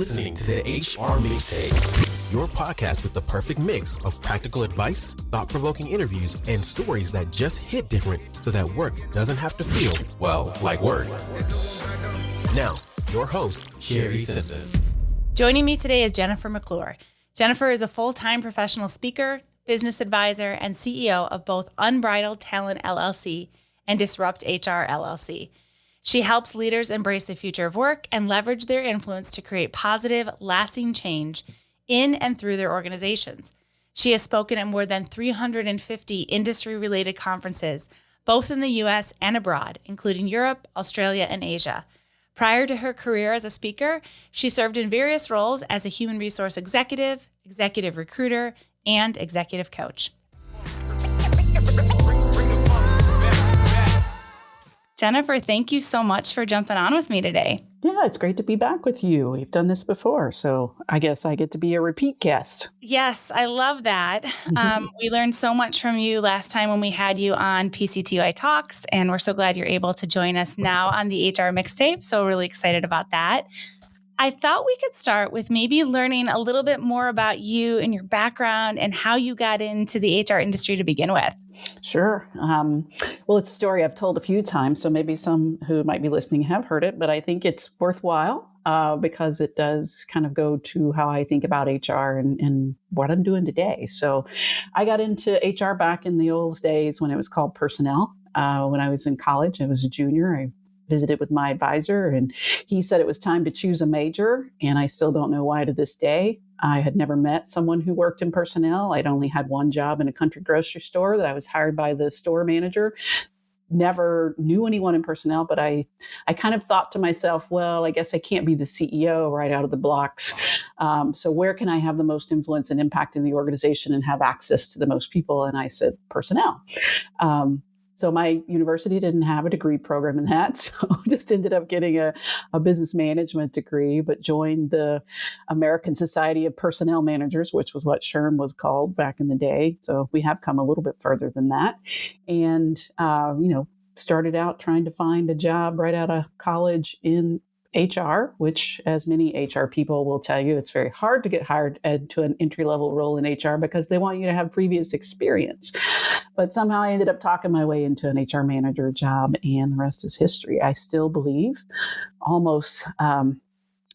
listening to the HR Mixtape, your podcast with the perfect mix of practical advice, thought-provoking interviews, and stories that just hit different so that work doesn't have to feel, well, like work. Now, your host, Sherry Simpson. Joining me today is Jennifer McClure. Jennifer is a full-time professional speaker, business advisor, and CEO of both Unbridled Talent LLC and DisruptHR LLC. She helps leaders embrace the future of work and leverage their influence to create positive, lasting change in and through their organizations. She has spoken at more than 350 industry-related conferences, both in the U.S. and abroad, including Europe, Australia, and Asia. Prior to her career as a speaker, she served in various roles as a human resource executive, executive recruiter, and executive coach. Jennifer, thank you so much for jumping on with me today. Yeah, it's great to be back with you. We've done this before, so I guess I get to be a repeat guest. Yes, I love that. We learned so much from you last time when we had you on PCTUI Talks, and we're so glad you're able to join us now on the HR Mixtape. So really excited about that. I thought we could start with maybe learning a little bit more about you and your background and how you got into the HR industry to begin with. Sure. Well, it's a story I've told a few times, so maybe some who might be listening have heard it, but I think it's worthwhile because it does kind of go to how I think about HR and what I'm doing today. So I got into HR back in the old days when it was called personnel. When I was in college, I was a junior. I visited with my advisor and he said it was time to choose a major. And I still don't know why to this day. I had never met someone who worked in personnel. I'd only had one job in a country grocery store that I was hired by the store manager. Never knew anyone in personnel, but I kind of thought to myself, well, I guess I can't be the CEO right out of the blocks. So where can I have the most influence and impact in the organization and have access to the most people? And I said, personnel. So my university didn't have a degree program in that, so I just ended up getting a business management degree, but joined the American Society of Personnel Managers, which was what SHRM was called back in the day. So we have come a little bit further than that. And, started out trying to find a job right out of college in HR, which, as many HR people will tell you, it's very hard to get hired to an entry-level role in HR because they want you to have previous experience. But somehow I ended up talking my way into an HR manager job, and the rest is history. I still believe almost,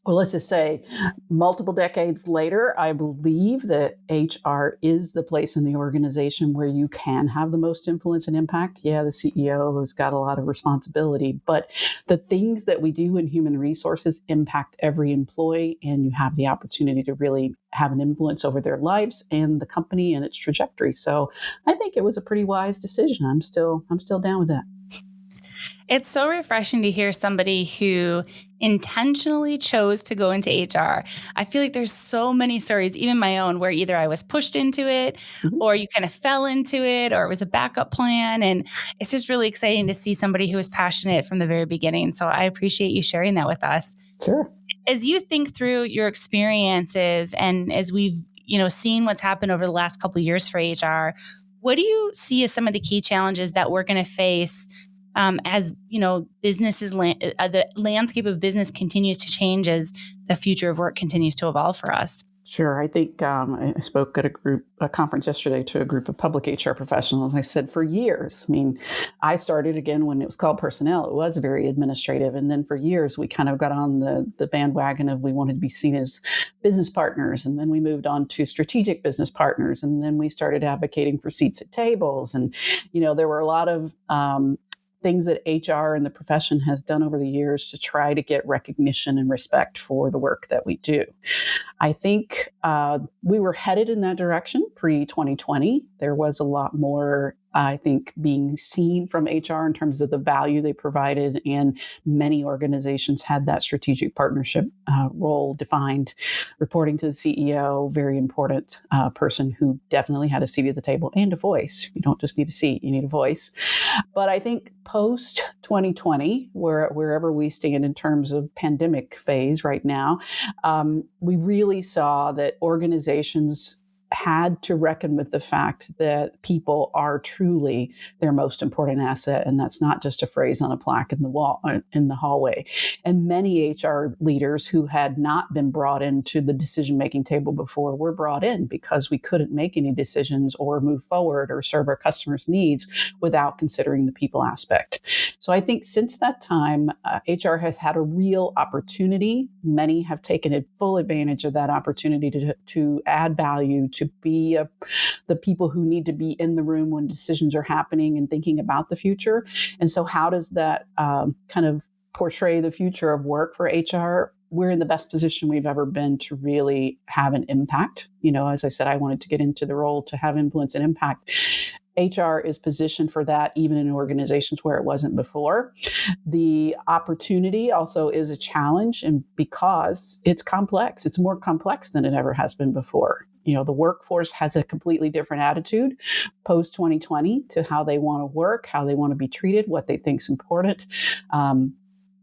let's just say multiple decades later, I believe that HR is the place in the organization where you can have the most influence and impact. Yeah, the CEO has got a lot of responsibility, but the things that we do in human resources impact every employee, and you have the opportunity to really have an influence over their lives and the company and its trajectory. So I think it was a pretty wise decision. I'm still down with that. It's so refreshing to hear somebody who intentionally chose to go into HR. I feel like there's so many stories, even my own, where either I was pushed into it or you kind of fell into it or it was a backup plan. And it's just really exciting to see somebody who was passionate from the very beginning. So I appreciate you sharing that with us. Sure. As you think through your experiences and as we've, seen what's happened over the last couple of years for HR, what do you see as some of the key challenges that we're going to face as businesses, the landscape of business continues to change as the future of work continues to evolve for us? Sure. I think I spoke at a conference yesterday to a group of public HR professionals. I said for years, I started again when it was called personnel. It was very administrative. And then for years, we kind of got on the bandwagon of we wanted to be seen as business partners. And then we moved on to strategic business partners. And then we started advocating for seats at tables. And, there were a lot of things that HR and the profession has done over the years to try to get recognition and respect for the work that we do. I think we were headed in that direction pre-2020. There was a lot more, I think, being seen from HR in terms of the value they provided, and many organizations had that strategic partnership role defined, reporting to the CEO, very important person who definitely had a seat at the table and a voice. You don't just need a seat, you need a voice. But I think post 2020, wherever we stand in terms of pandemic phase right now, we really saw that organizations had to reckon with the fact that people are truly their most important asset, and that's not just a phrase on a plaque in the wall in the hallway. And many HR leaders who had not been brought into the decision-making table before were brought in because we couldn't make any decisions or move forward or serve our customers' needs without considering the people aspect. So I think since that time, HR has had a real opportunity. Many have taken a full advantage of that opportunity to add value, to be the people who need to be in the room when decisions are happening and thinking about the future. And so how does that kind of portray the future of work for HR? We're in the best position we've ever been to really have an impact. As I said, I wanted to get into the role to have influence and impact. HR is positioned for that, even in organizations where it wasn't before. The opportunity also is a challenge, and because it's complex, it's more complex than it ever has been before. The workforce has a completely different attitude post 2020 to how they want to work, how they want to be treated, what they think is important.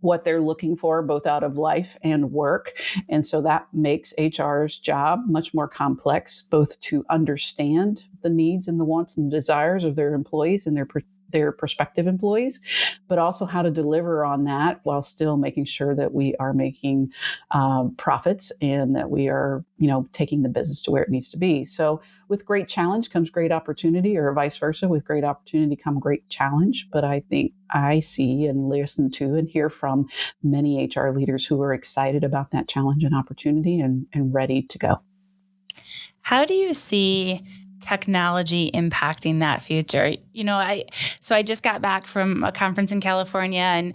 What they're looking for, both out of life and work. And so that makes HR's job much more complex, both to understand the needs and the wants and the desires of their employees and their prospective employees, but also how to deliver on that while still making sure that we are making profits and that we are, taking the business to where it needs to be. So with great challenge comes great opportunity, or vice versa. With great opportunity come great challenge. But I think I see and listen to and hear from many HR leaders who are excited about that challenge and opportunity and ready to go. How do you see technology impacting that future? I just got back from a conference in California, and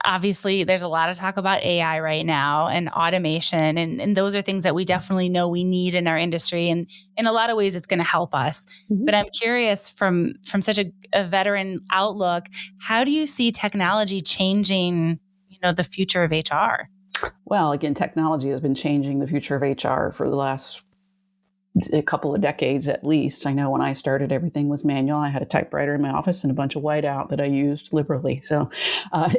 obviously there's a lot of talk about AI right now and automation, and those are things that we definitely know we need in our industry, and in a lot of ways it's going to help us. Mm-hmm. But I'm curious, from such a veteran outlook, how do you see technology changing, the future of HR? Well, again, technology has been changing the future of HR for the last a couple of decades at least. I know when I started, everything was manual. I had a typewriter in my office and a bunch of whiteout that I used liberally. So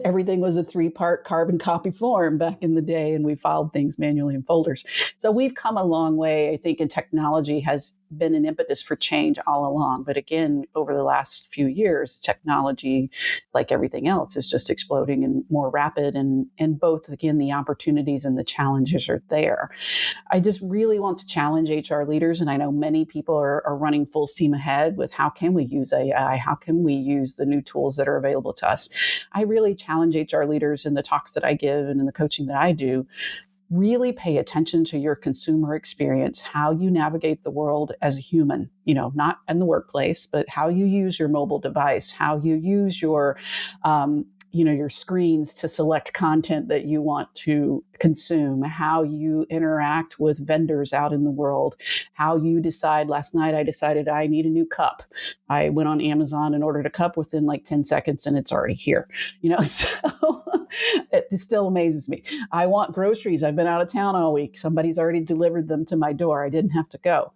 everything was a 3-part carbon copy form back in the day, and we filed things manually in folders. So we've come a long way, I think, and technology has been an impetus for change all along. But again, over the last few years, technology, like everything else, is just exploding and more rapid. And both, again, the opportunities and the challenges are there. I just really want to challenge HR leaders, and I know many people are running full steam ahead with how can we use AI? How can we use the new tools that are available to us? I really challenge HR leaders in the talks that I give and in the coaching that I do. Really pay attention to your consumer experience, how you navigate the world as a human, not in the workplace, but how you use your mobile device, how you use your screens to select content that you want to consume, how you interact with vendors out in the world, how you decide. Last night, I decided I need a new cup. I went on Amazon and ordered a cup within like 10 seconds and it's already here, so it still amazes me. I want groceries. I've been out of town all week. Somebody's already delivered them to my door. I didn't have to go.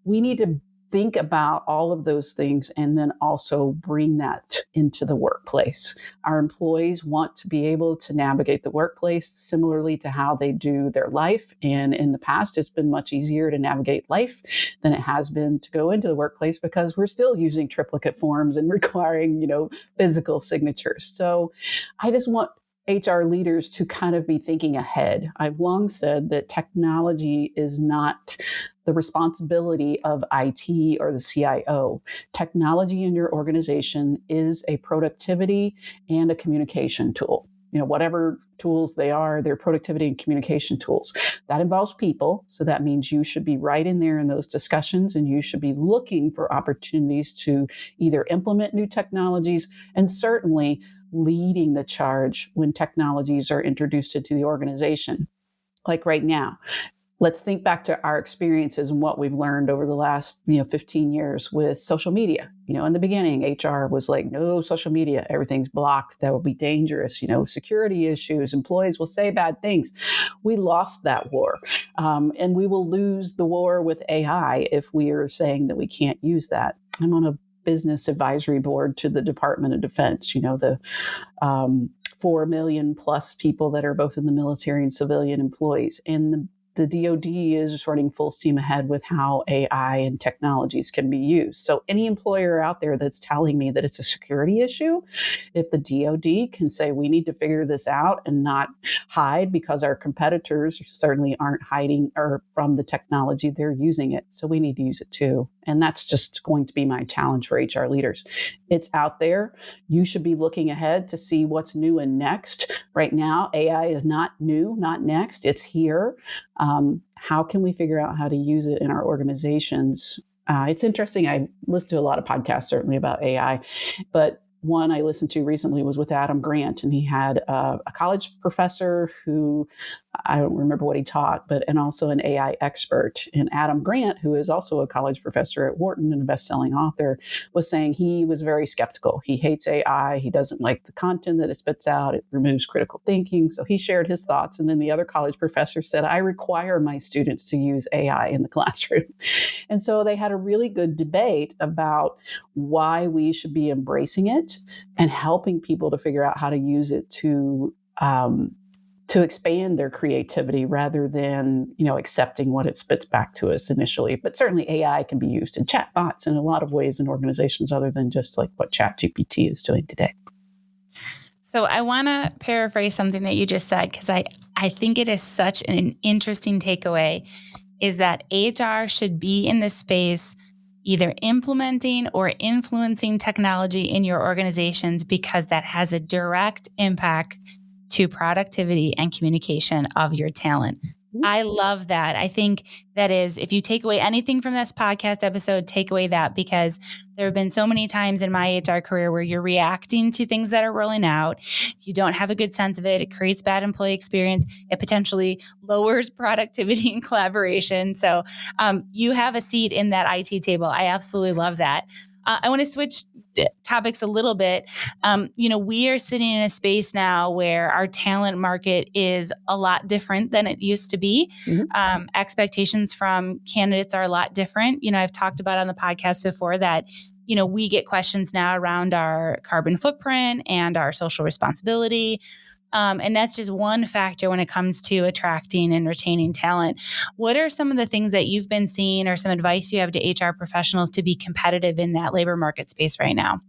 We need to think about all of those things and then also bring that into the workplace. Our employees want to be able to navigate the workplace similarly to how they do their life. And in the past, it's been much easier to navigate life than it has been to go into the workplace because we're still using triplicate forms and requiring, physical signatures. So I just want HR leaders to kind of be thinking ahead. I've long said that technology is not the responsibility of IT or the CIO. Technology in your organization is a productivity and a communication tool. Whatever tools they are, they're productivity and communication tools. That involves people. So that means you should be right in there in those discussions, and you should be looking for opportunities to either implement new technologies and certainly leading the charge when technologies are introduced into the organization. Like right now, let's think back to our experiences and what we've learned over the last 15 years with social media. In the beginning, HR was like, no social media, everything's blocked. That will be dangerous. Security issues, employees will say bad things. We lost that war. And we will lose the war with AI if we are saying that we can't use that. I'm on a business advisory board to the Department of Defense, the 4 million plus people that are both in the military and civilian employees. And the the DoD is running full steam ahead with how AI and technologies can be used. So any employer out there that's telling me that it's a security issue, if the DoD can say we need to figure this out and not hide, because our competitors certainly aren't hiding or from the technology, they're using it. So we need to use it too. And that's just going to be my challenge for HR leaders. It's out there. You should be looking ahead to see what's new and next. Right now, AI is not new, not next. It's here. How can we figure out how to use it in our organizations? It's interesting. I listen to a lot of podcasts, certainly about AI, but one I listened to recently was with Adam Grant, and he had a college professor who, I don't remember what he taught, and also an AI expert. And Adam Grant, who is also a college professor at Wharton and a best-selling author, was saying he was very skeptical. He hates AI. He doesn't like the content that it spits out. It removes critical thinking. So he shared his thoughts. And then the other college professor said, I require my students to use AI in the classroom. And so they had a really good debate about why we should be embracing it and helping people to figure out how to use it to expand their creativity rather than, accepting what it spits back to us initially. But certainly AI can be used in chatbots in a lot of ways in organizations other than just like what ChatGPT is doing today. So I want to paraphrase something that you just said, because I think it is such an interesting takeaway, is that HR should be in this space either implementing or influencing technology in your organizations because that has a direct impact to productivity and communication of your talent. I love that. I think that is, if you take away anything from this podcast episode, take away that, because there have been so many times in my HR career where you're reacting to things that are rolling out. You don't have a good sense of it. It creates bad employee experience. It potentially lowers productivity and collaboration. So you have a seat in that IT table. I absolutely love that. I want to switch topics a little bit. We are sitting in a space now where our talent market is a lot different than it used to be. Mm-hmm. Expectations from candidates are a lot different. I've talked about on the podcast before that, we get questions now around our carbon footprint and our social responsibility. And that's just one factor when it comes to attracting and retaining talent. What are some of the things that you've been seeing or some advice you have to HR professionals to be competitive in that labor market space right now?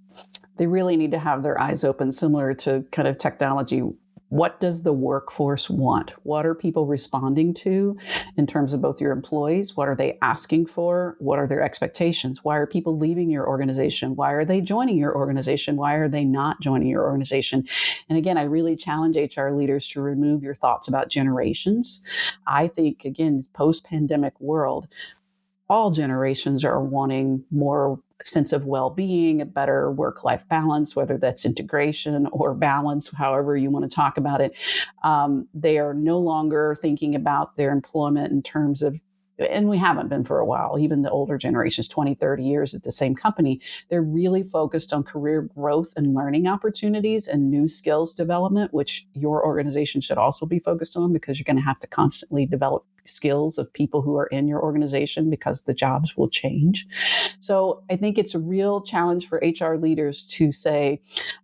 They really need to have their eyes open, similar to kind of technology. What does the workforce want? What are people responding to in terms of both your employees? What are they asking for? What are their expectations? Why are people leaving your organization? Why are they joining your organization? Why are they not joining your organization? And again, I really challenge HR leaders to remove your thoughts about generations. I think, again, post-pandemic world, all generations are wanting more sense of well-being, a better work-life balance, whether that's integration or balance, however you want to talk about it. They are no longer thinking about their employment in terms of, and we haven't been for a while, even the older generations, 20, 30 years at the same company, they're really focused on career growth and learning opportunities and new skills development, which your organization should also be focused on, because you're going to have to constantly develop skills of people who are in your organization because the jobs will change. So I think it's a real challenge for HR leaders to say,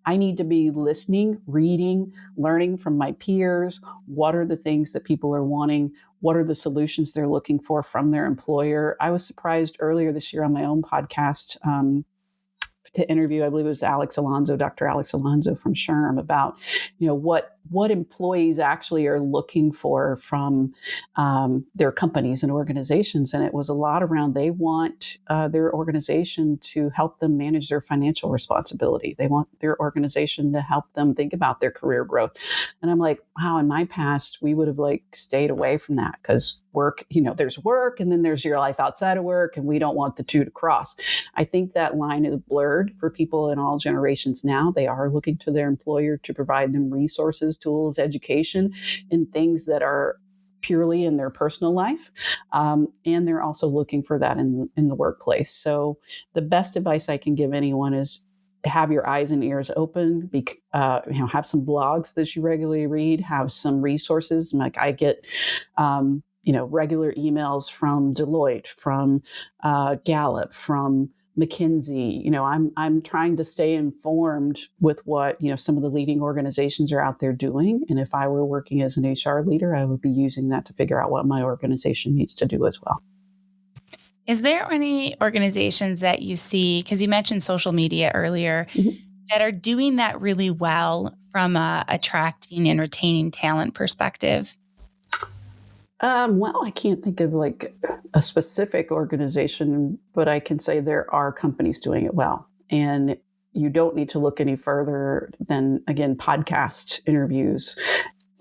I need to be listening, reading, learning from my peers. What are the things that people are wanting? What are the solutions they're looking for from their employer? I was surprised earlier this year on my own podcast to interview, I believe it was Dr. Alex Alonso from SHRM, about, what employees actually are looking for from their companies and organizations. And it was a lot around, they want their organization to help them manage their financial responsibility. They want their organization to help them think about their career growth. And I'm like, wow, in my past, we would have stayed away from that, because work, there's work and then there's your life outside of work, and we don't want the two to cross. I think that line is blurred for people in all generations now. They are looking to their employer to provide them resources, tools, education, and things that are purely in their personal life. And they're also looking for that in the workplace. So the best advice I can give anyone is have your eyes and ears open, have some blogs that you regularly read, have some resources. Like I get, regular emails from Deloitte, from Gallup, from McKinsey. I'm trying to stay informed with what, some of the leading organizations are out there doing. And if I were working as an HR leader, I would be using that to figure out what my organization needs to do as well. Is there any organizations that you see, because you mentioned social media earlier, that are doing that really well from a attracting and retaining talent perspective? Well, I can't think of like a specific organization, but I can say there are companies doing it well. And you don't need to look any further than, again, podcast interviews.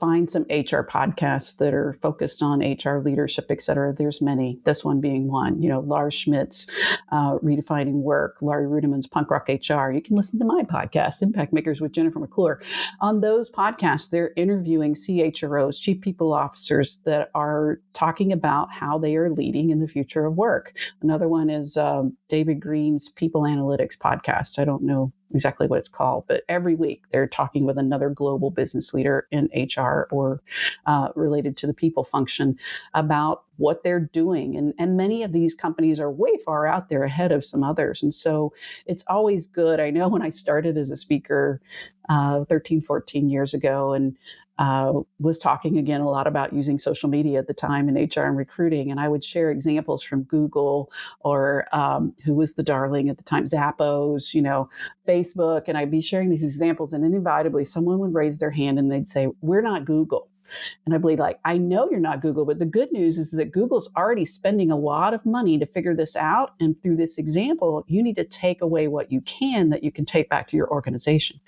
Find some HR podcasts that are focused on HR leadership, et cetera. There's many, this one being one. Lars Schmidt's Redefining Work, Laurie Rudiman's Punk Rock HR. You can listen to my podcast, Impact Makers with Jennifer McClure. On those podcasts, they're interviewing CHROs, chief people officers, that are talking about how they are leading in the future of work. Another one is David Green's People Analytics podcast. I don't know exactly what it's called, but every week they're talking with another global business leader in HR or related to the people function about what they're doing. And many of these companies are way far out there ahead of some others. And so it's always good. I know when I started as a speaker 13, 14 years ago, and was talking again a lot about using social media at the time in HR and recruiting. And I would share examples from Google or who was the darling at the time, Zappos, Facebook. And I'd be sharing these examples, and inevitably someone would raise their hand and they'd say, "We're not Google." And I'd be like, "I know you're not Google, but the good news is that Google's already spending a lot of money to figure this out. And through this example, you need to take away what you can that you can take back to your organization.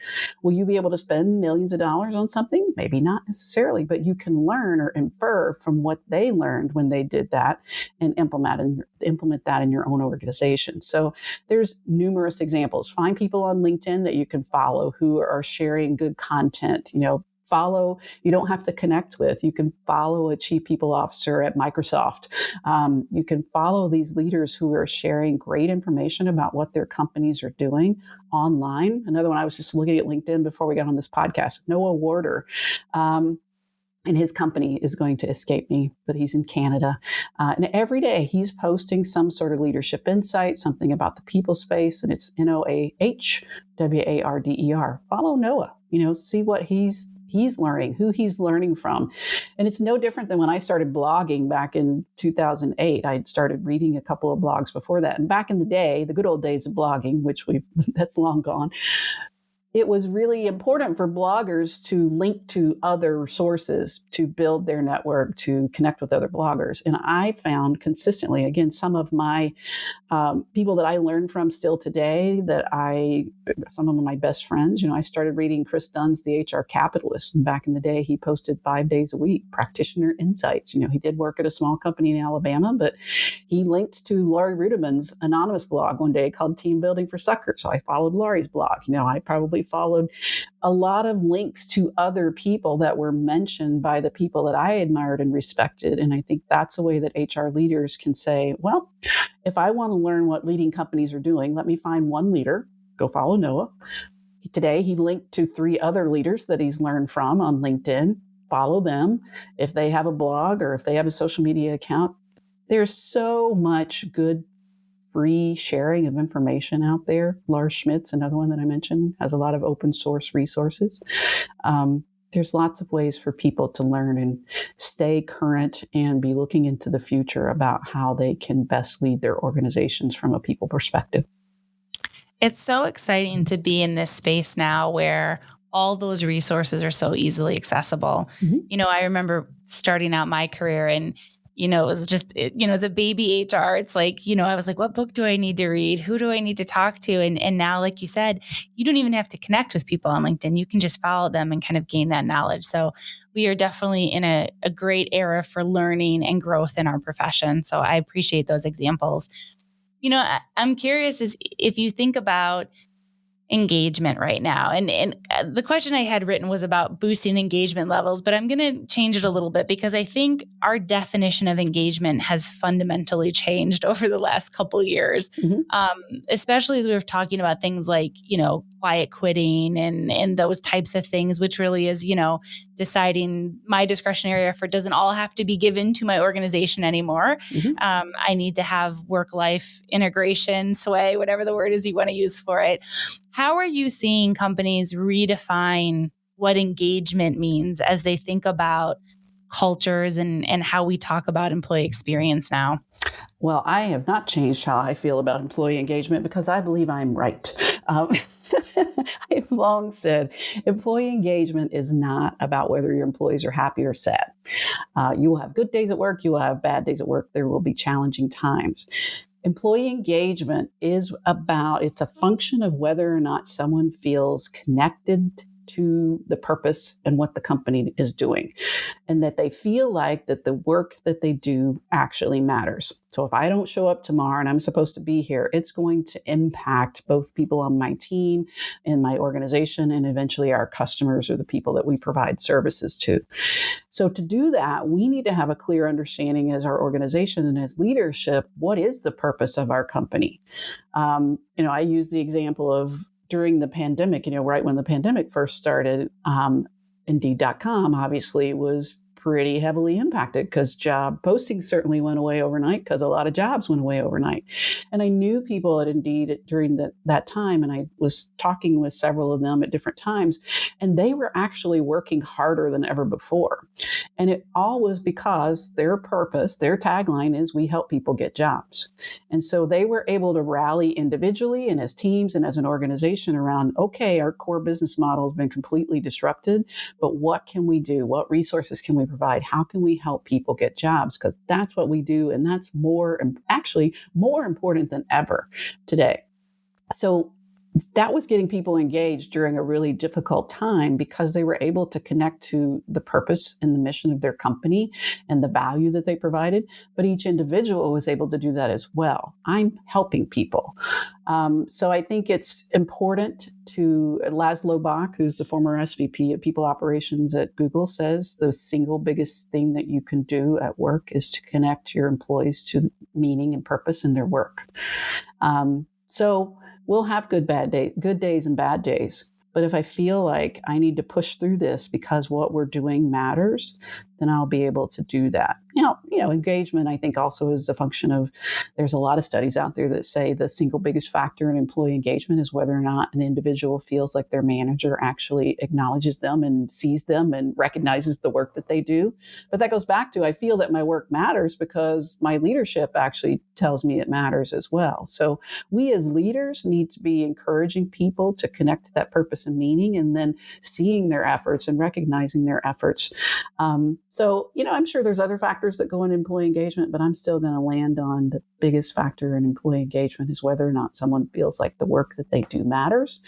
Will you be able to spend millions of dollars on something? Maybe not necessarily, but you can learn or infer from what they learned when they did that and implement that in your own organization." So there's numerous examples. Find people on LinkedIn that you can follow who are sharing good content. Follow, you don't have to connect with. You can follow a chief people officer at Microsoft. You can follow these leaders who are sharing great information about what their companies are doing online. Another one, I was just looking at LinkedIn before we got on this podcast, Noah Warder. And his company is going to escape me, but he's in Canada. And every day he's posting some sort of leadership insight, something about the people space, and it's NOAHWARDER. Follow Noah, see what he's learning, who he's learning from. And it's no different than when I started blogging back in 2008. I'd started reading a couple of blogs before that. And back in the day, the good old days of blogging, which that's long gone, it was really important for bloggers to link to other sources to build their network, to connect with other bloggers. And I found consistently, again, some of my people that I learned from still today, some of my best friends, I started reading Chris Dunn's The HR Capitalist. And back in the day, he posted 5 days a week, practitioner insights. He did work at a small company in Alabama, but he linked to Laurie Rudiman's anonymous blog one day called Team Building for Suckers. So I followed Laurie's blog. I probably followed a lot of links to other people that were mentioned by the people that I admired and respected. And I think that's a way that HR leaders can say, well, if I want to learn what leading companies are doing, let me find one leader, go follow Noah. Today, he linked to 3 other leaders that he's learned from on LinkedIn. Follow them. If they have a blog or if they have a social media account, there's so much good free sharing of information out there. Lars Schmidt's another one that I mentioned, has a lot of open source resources. There's lots of ways for people to learn and stay current and be looking into the future about how they can best lead their organizations from a people perspective. It's so exciting to be in this space now where all those resources are so easily accessible. Mm-hmm. I remember starting out my career and it was just, as a baby HR, it's like, I was like, what book do I need to read? Who do I need to talk to? And now, like you said, you don't even have to connect with people on LinkedIn. You can just follow them and kind of gain that knowledge. So we are definitely in a great era for learning and growth in our profession. So I appreciate those examples. I'm curious is if you think about engagement right now? And the question I had written was about boosting engagement levels, but I'm going to change it a little bit because I think our definition of engagement has fundamentally changed over the last couple of years, especially as we were talking about things like, quiet quitting and those types of things, which really is, deciding my discretionary effort doesn't all have to be given to my organization anymore. I need to have work-life integration, sway, whatever the word is you want to use for it. How are you seeing companies redefine what engagement means as they think about cultures and how we talk about employee experience now? Well, I have not changed how I feel about employee engagement because I believe I'm right. I've long said employee engagement is not about whether your employees are happy or sad. You will have good days at work. You will have bad days at work. There will be challenging times. Employee engagement it's a function of whether or not someone feels connected to the purpose and what the company is doing, and that they feel like that the work that they do actually matters. So if I don't show up tomorrow and I'm supposed to be here, it's going to impact both people on my team and my organization and eventually our customers or the people that we provide services to. So to do that, we need to have a clear understanding as our organization and as leadership, what is the purpose of our company? I use the example of during the pandemic, right when the pandemic first started, Indeed.com obviously was pretty heavily impacted because job postings certainly went away overnight because a lot of jobs went away overnight. And I knew people at Indeed during that time, and I was talking with several of them at different times, and they were actually working harder than ever before. And it all was because their purpose, their tagline is, we help people get jobs. And so they were able to rally individually and as teams and as an organization around, okay, our core business model has been completely disrupted, but what can we do? What resources can we provide? How can we help people get jobs? Because that's what we do. And that's more important than ever today. So that was getting people engaged during a really difficult time because they were able to connect to the purpose and the mission of their company and the value that they provided. But each individual was able to do that as well. I'm helping people. So I think it's important to, Laszlo Bach, who's the former SVP of People Operations at Google, says the single biggest thing that you can do at work is to connect your employees to meaning and purpose in their work. So we'll have good days and bad days. But if I feel like I need to push through this because what we're doing matters, then I'll be able to do that. Engagement, I think, also is a function of, there's a lot of studies out there that say the single biggest factor in employee engagement is whether or not an individual feels like their manager actually acknowledges them and sees them and recognizes the work that they do. But that goes back to, I feel that my work matters because my leadership actually tells me it matters as well. So we as leaders need to be encouraging people to connect to that purpose and meaning, and then seeing their efforts and recognizing their efforts. So, I'm sure there's other factors that go into employee engagement, but I'm still going to land on the biggest factor in employee engagement is whether or not someone feels like the work that they do matters.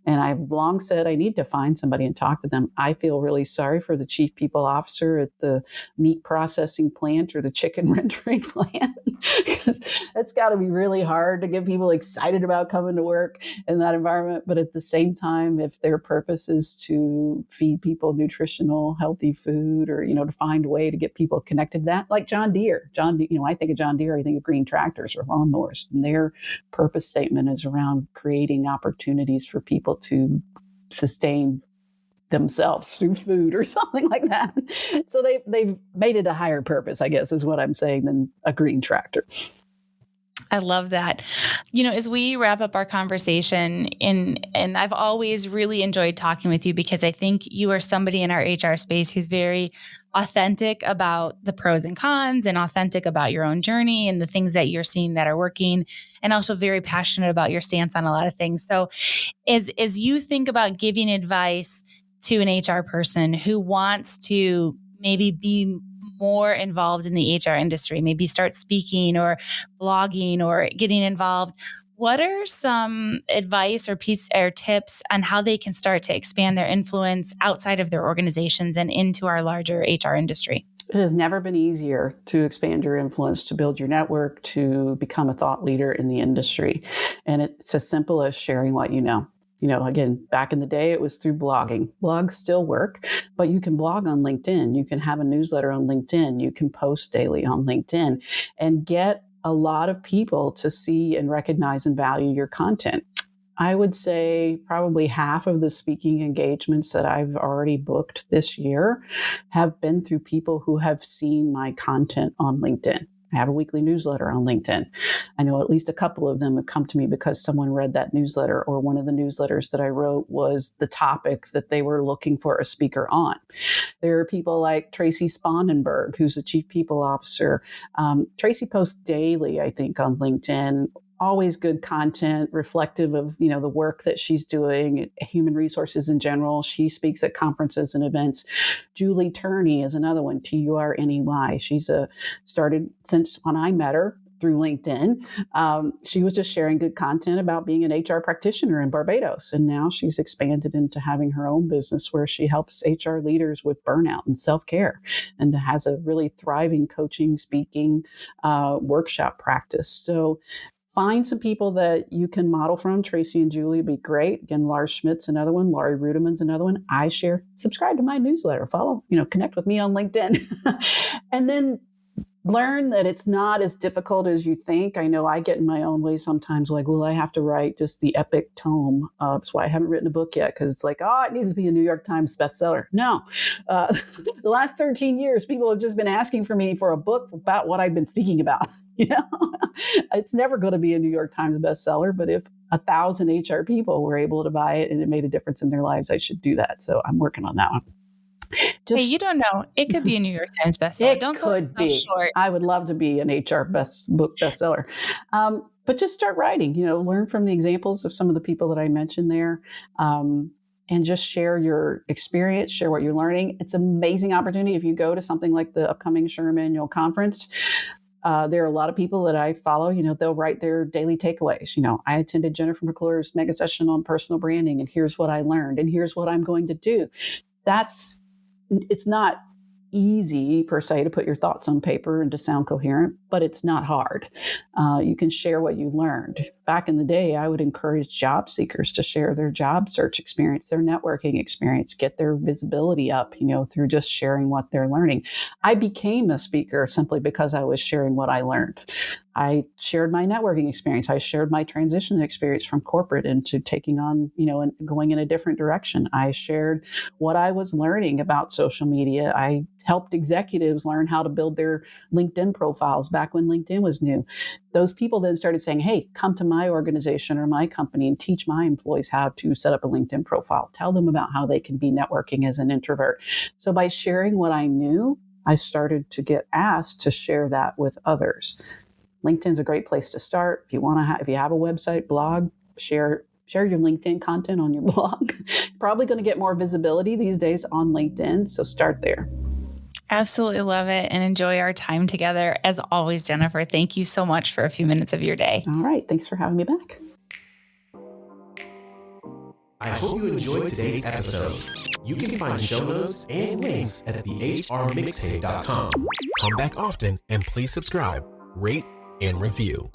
And I've long said I need to find somebody and talk to them. I feel really sorry for the chief people officer at the meat processing plant or the chicken rendering plant, because it's got to be really hard to get people excited about coming to work in that environment. But at the same time, if their purpose is to feed people nutritional, healthy food, or, to find a way to get people connected to that, like John Deere, I think of John Deere, I think of green tractors or lawnmowers, and their purpose statement is around creating opportunities for people to sustain themselves through food or something like that. So they've made it a higher purpose, I guess, is what I'm saying, than a green tractor. I love that. As we wrap up our conversation, and I've always really enjoyed talking with you because I think you are somebody in our HR space who's very authentic about the pros and cons and authentic about your own journey and the things that you're seeing that are working, and also very passionate about your stance on a lot of things. So as you think about giving advice to an HR person who wants to maybe be more involved in the HR industry, maybe start speaking or blogging or getting involved, what are some advice or tips on how they can start to expand their influence outside of their organizations and into our larger HR industry? It has never been easier to expand your influence, to build your network, to become a thought leader in the industry. And it's as simple as sharing what you know. Again, back in the day, it was through blogging. Blogs still work, but you can blog on LinkedIn. You can have a newsletter on LinkedIn. You can post daily on LinkedIn and get a lot of people to see and recognize and value your content. I would say probably half of the speaking engagements that I've already booked this year have been through people who have seen my content on LinkedIn. I have a weekly newsletter on LinkedIn. I know at least a couple of them have come to me because someone read that newsletter, or one of the newsletters that I wrote was the topic that they were looking for a speaker on. There are people like Tracy Spondenberg, who's the Chief People Officer. Tracy posts daily, I think, on LinkedIn. Always good content, reflective of, the work that she's doing, human resources in general. She speaks at conferences and events. Julie Turney is another one, Turney. She's started since when I met her through LinkedIn. She was just sharing good content about being an HR practitioner in Barbados. And now she's expanded into having her own business where she helps HR leaders with burnout and self-care, and has a really thriving coaching, speaking, workshop practice. So find some people that you can model from. Tracy and Julie would be great. Again, Lars Schmidt's another one. Laurie Ruderman's another one. I share. Subscribe to my newsletter. Follow, connect with me on LinkedIn. And then learn that it's not as difficult as you think. I know I get in my own way sometimes, like, well, I have to write just the epic tome. That's why I haven't written a book yet, because it's like, it needs to be a New York Times bestseller. No. The last 13 years, people have just been asking for me for a book about what I've been speaking about. It's never going to be a New York Times bestseller, but if 1,000 HR people were able to buy it and it made a difference in their lives, I should do that. So I'm working on that one. Hey, you don't know. It could be a New York Times bestseller. It could be. Short. I would love to be an HR book bestseller. But just start writing, learn from the examples of some of the people that I mentioned there. And just share your experience, share what you're learning. It's an amazing opportunity. If you go to something like the upcoming SHRM Annual Conference, there are a lot of people that I follow, they'll write their daily takeaways. I attended Jennifer McClure's mega session on personal branding, and here's what I learned, and here's what I'm going to do. It's not easy per se to put your thoughts on paper and to sound coherent, but it's not hard. You can share what you learned. Back in the day, I would encourage job seekers to share their job search experience, their networking experience, get their visibility up, through just sharing what they're learning. I became a speaker simply because I was sharing what I learned. I shared my networking experience. I shared my transition experience from corporate into taking on, and going in a different direction. I shared what I was learning about social media. I helped executives learn how to build their LinkedIn profiles back when LinkedIn was new. Those people then started saying, hey, come to my organization or my company and teach my employees how to set up a LinkedIn profile. Tell them about how they can be networking as an introvert. So by sharing what I knew, I started to get asked to share that with others. LinkedIn's a great place to start. If you have a website, blog, share your LinkedIn content on your blog. Probably going to get more visibility these days on LinkedIn. So start there. Absolutely love it and enjoy our time together. As always, Jennifer, thank you so much for a few minutes of your day. All right. Thanks for having me back. I hope you enjoyed today's episode. You can find show notes and links at thehrmixtape.com. Come back often and please subscribe, rate, and review.